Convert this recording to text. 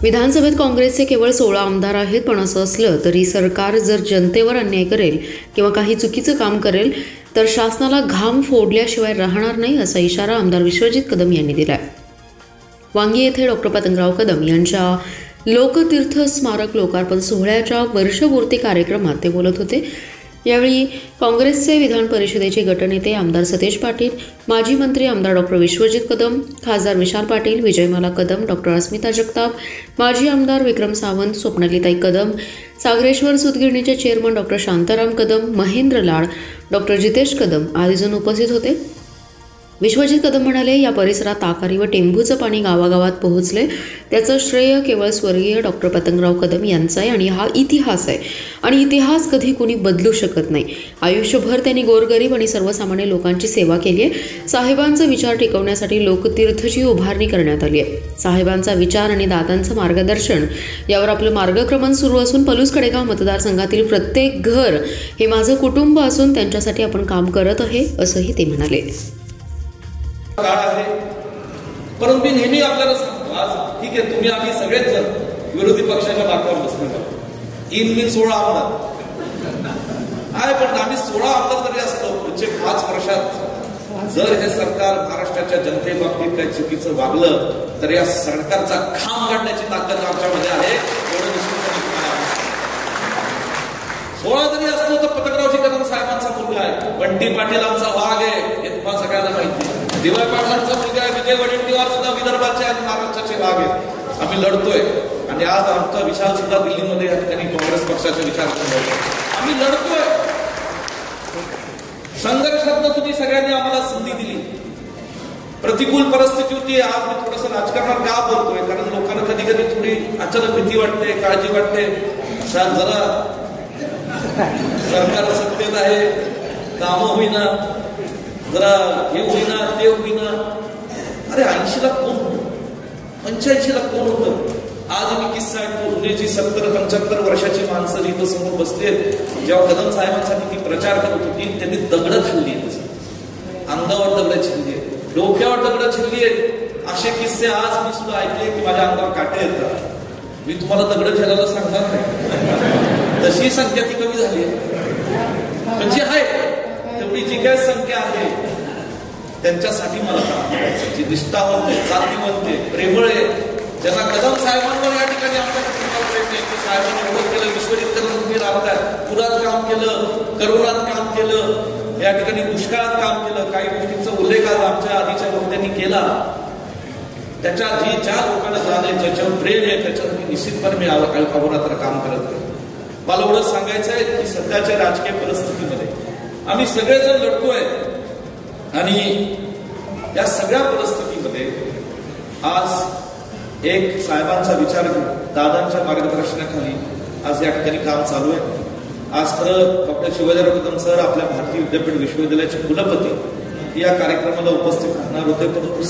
विधानसभेत काँग्रेसचे केवळ 16 आमदार आहेत, पण असं असलं तरी सरकार जर जनतेवर अन्याय करेल किंवा काही चुकीचं काम करेल तर शासनाला घाम फोडल्याशिवाय राहणार नाही, असा इशारा आमदार विश्वजित कदम यांनी दिलाय। वांगी येथे डॉक्टर पतंगराव कदम यांच्या लोकतीर्थ स्मारक लोकार्पण सोहळ्याच्या वर्षपूर्ती कार्यक्रमात ते बोलत होते। यावेळी काँग्रेसचे विधान परिषदेचे गटनेते आमदार सतेज पाटील, माजी मंत्री आमदार डॉक्टर विश्वजित कदम, खासदार विशाल पाटील, विजयमाला कदम, डॉक्टर अस्मिता जगताप, माजी आमदार विक्रम सावंत, स्वप्नालीताई कदम, सागरेश्वर सूतगिरणीचे चेअरमन डॉक्टर शांताराम कदम, महेंद्र लाड, डॉक्टर जितेश कदम आदी जण उपस्थित होते। विश्वजित कदम म्हणाले, या परिसरात ताकारी व टेंभूचं पाणी गावागावात पोहोचले त्याचं श्रेय केवळ स्वर्गीय डॉक्टर पतंगराव कदम यांचा आहे आणि हा इतिहास आहे आणि इतिहास कधी कोणी बदलू शकत नाही। आयुष्यभर त्यांनी गोरगरीब आणि सर्वसामान्य लोकांची सेवा केली आहे। साहेबांचा विचार टिकवण्यासाठी लोकतीर्थची उभारणी करण्यात आली आहे। साहेबांचा विचार आणि दादांचं मार्गदर्शन यावर आपलं मार्गक्रमण सुरू असून पलूस कडेगाव मतदारसंघातील प्रत्येक घर हे माझं कुटुंब असून त्यांच्यासाठी आपण काम करत आहे, असंही ते म्हणाले। काळ आहे, परंतु मी नेहमी आपल्याला सांगतो, आज ठीक आहे तुम्ही आम्ही सगळेच जण विरोधी पक्षाच्या बाकावर बसलो, मी 16 आमदार आहे, पण आम्ही 16 आमदार जरी असतो पुढचे 5 वर्षात जर हे सरकार महाराष्ट्राच्या जनतेबाबतीत काही चुकीचं वागलं तर या सरकारचा खांब काढण्याची ताकद आमच्यामध्ये आहे। एवढं निश्चितपणे 16 जरी असलो तर पतंगरावजी कदम साहेबांचा मुलगा आहे, बंटी पाटील आमचा वाघ आहे, हे तुम्हाला सगळ्यांना माहिती आहे। दिवाय पाटलांचा मुलगा आहे, विजय वडेट्टीवार सुद्धा विदर्भाचे आणि महाराष्ट्राचे वाघ आहेत। आम्ही लढतोय आणि आज आमचा विशाल सुद्धा दिल्लीमध्ये या ठिकाणी काँग्रेस पक्षाचा विचार करतोय। आम्ही लढतोय, संघर्षात तुम्ही सगळ्यांनी आम्हाला संधी दिली। प्रतिकूल परिस्थिती होती, आज मी थोडंसं राजकारणात का बोलतोय, कारण लोकांना कधी कधी थोडी अचानक भीती वाटते, काळजी वाटते, जरा सरकार सत्तेत आहे, कामं होईना, जरा हे होईना ते होईना। अरे 80 ला कोण होतं, 85 ला कोण होतं? आज मी किस्सा ऐकतो, जुन्याची 70-75 वर्षाची माणसं जिथं समोर बसले, जेव्हा कदम साहेबांसाठी ती प्रचार करत होती त्यांनी दगडं खाल्ली आहेत, अंगावर दगडं छिल्ली आहेत, डोक्यावर दगडं छिल्ली आहेत। असे किस्से आज मी सुद्धा ऐकले की माझ्या अंगावर काटे येतात। मी तुम्हाला दगडं खेळायला सांगणार नाही, तशी संख्या ती कमी झाली आहे, म्हणजे आहे तेवढी जी काय संख्या आहे त्यांच्यासाठी मला काम करायचं, जी निष्ठावंत आहे, जातीवंत आहे, प्रेमळ आहे, ज्यांना कदम साहेबांवर या ठिकाणी आमच्या कुटुंबात प्रेम आहे। साहेबांनी एवढं केलं, विश्वजित कदम तुम्ही राहताय, पुरात काम केलं, करोनात काम केलं, या ठिकाणी दुष्काळात काम केलं, काही गोष्टींचा उल्लेख आज आमच्या आधीच्या वक्त्यांनी केला। त्याच्या ज्या लोकांना जाणे, ज्याच्यावर प्रेम आहे त्याच्यासाठी निश्चितपणे मी अहोरात्र काम करत आहे। मला एवढं सांगायचं आहे की सध्याच्या राजकीय परिस्थितीमध्ये आम्ही सगळेजण लढतोय आणि या सगळ्या परिस्थितीमध्ये आज एक साहेबांचा विचार घेऊन दादांच्या मार्गदर्शनाखाली आज या ठिकाणी काम चालू आहे। आज खरं डॉक्टर शिवाजीराव कदम सर आपल्या भारतीय विद्यापीठ विश्वविद्यालयाचे कुलपती या कार्यक्रमाला उपस्थित राहणार होते, परंतु